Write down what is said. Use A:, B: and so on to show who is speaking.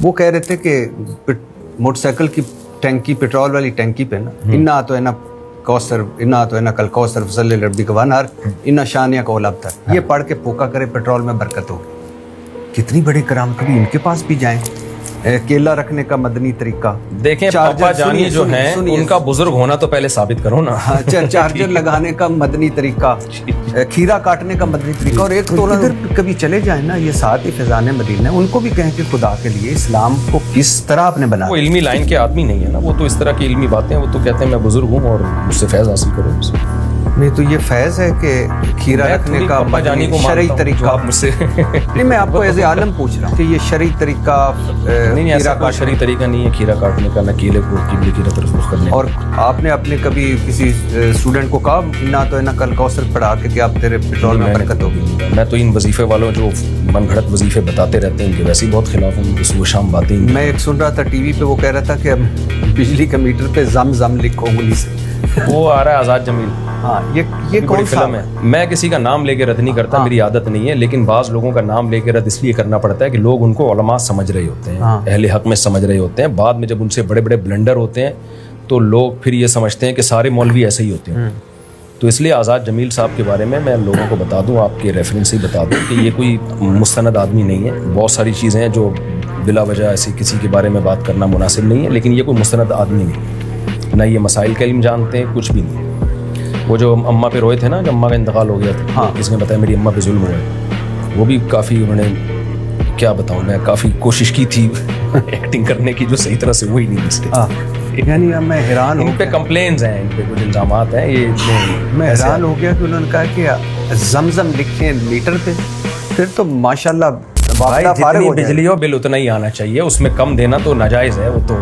A: وہ کہہ رہے تھے کہ موٹر سائیکل کی ٹینکی پیٹرول والی ٹینکی پہ نا انا تو ہے نا کوثر انا تو ہے نا کل کوثر فضل ربی کا وانہار انا شانیہ کو لبتر، یہ پڑھ کے پھونکا کرے پیٹرول میں برکت ہوگی۔ کتنی بڑی کرامت، کبھی ان کے پاس بھی جائیں۔ کیلا رکھنے کا مدنی طریقہ،
B: دیکھیں پاپا جانی جو ہیں ان کا بزرگ ہونا تو پہلے ثابت کرو نا۔
A: چارجر لگانے کا مدنی طریقہ، کھیرا کاٹنے کا مدنی طریقہ، اور ایک تو ادھر کبھی چلے جائیں نا یہ ساتھ ہی فیضان مدینہ، ان کو بھی کہیں کہ خدا کے لیے اسلام کو کس طرح آپ نے بنا۔
B: وہ علمی لائن کے آدمی نہیں ہے نا، وہ تو اس طرح کی علمی باتیں، وہ تو کہتے ہیں میں بزرگ ہوں اور مجھ سے فیض حاصل کرو۔
A: نہیں تو یہ فیض ہے کہ کھیرا رکھنے کا شرعی طریقہ
B: مجھ سے
A: نہیں، میں آپ کو ایز عالم پوچھ رہا ہوں کہ یہ شرعی طریقہ
B: نہیں، ایسا کوئی شرعی طریقہ نہیں ہے کھیرا کاٹنے کا، نہ کیلے کو قبلے کی طرف رخ کرنے کا۔
A: اور آپ نے اپنے کبھی کسی اسٹوڈنٹ کو کہا نہ تو ہے نا کل کوثر پڑھا کے کہ آپ تیرے پیٹرول میں برکت ہوگی؟
B: میں تو ان وظیفے والوں جو من گھڑت وظیفے بتاتے رہتے ہیں ان کے ویسے ہی بہت خلاف ہوں، صبح شام باتیں۔
A: میں ایک سن رہا تھا ٹی وی پہ، وہ کہہ رہا تھا کہ بجلی کے میٹر پہ زم زم لکھو انگلی سے،
B: وہ آ رہا ہے آزاد جمیل۔
A: ہاں یہ کون
B: فلم ہے؟ میں کسی کا نام لے کے رد نہیں کرتا، میری عادت نہیں ہے، لیکن بعض لوگوں کا نام لے کے رد اس لیے کرنا پڑتا ہے کہ لوگ ان کو علماء سمجھ رہے ہوتے ہیں، اہل حق میں سمجھ رہے ہوتے ہیں، بعد میں جب ان سے بڑے بڑے بلنڈر ہوتے ہیں تو لوگ پھر یہ سمجھتے ہیں کہ سارے مولوی ایسے ہی ہوتے ہیں۔ تو اس لیے آزاد جمیل صاحب کے بارے میں لوگوں کو بتا دوں، آپ کے ریفرنس سے بتا دوں کہ یہ کوئی مستند آدمی نہیں ہے۔ بہت ساری چیزیں ہیں جو بلا وجہ ایسی کسی کے بارے میں بات کرنا مناسب نہیں ہے، لیکن یہ کوئی مستند آدمی نہیں، نہ یہ مسائل کا علم جانتے ہیں، کچھ بھی نہیں۔ وہ جو اماں پہ روئے تھے نا، جب اماں کا انتقال ہو گیا تھا، کس نے بتایا میری اماں پہ ظلم ہوا ہے، وہ بھی کافی انہوں نے، کیا بتاؤں میں، کافی کوشش کی تھی ایکٹنگ کرنے کی جو صحیح طرح سے ہوئی نہیں اس سے۔
A: یعنی میں حیران ہوں،
B: ان پہ کمپلینز ہیں، ان پہ کچھ الزامات ہیں، یہ
A: میں حیران ہو گیا کہ انہوں نے کہا کہ زمزم لکھیں میٹر پہ، پھر تو ماشاءاللہ
B: جتنی بجلی ہو بل اتنا ہی آنا چاہیے، اس میں کم دینا تو ناجائز ہے، وہ تو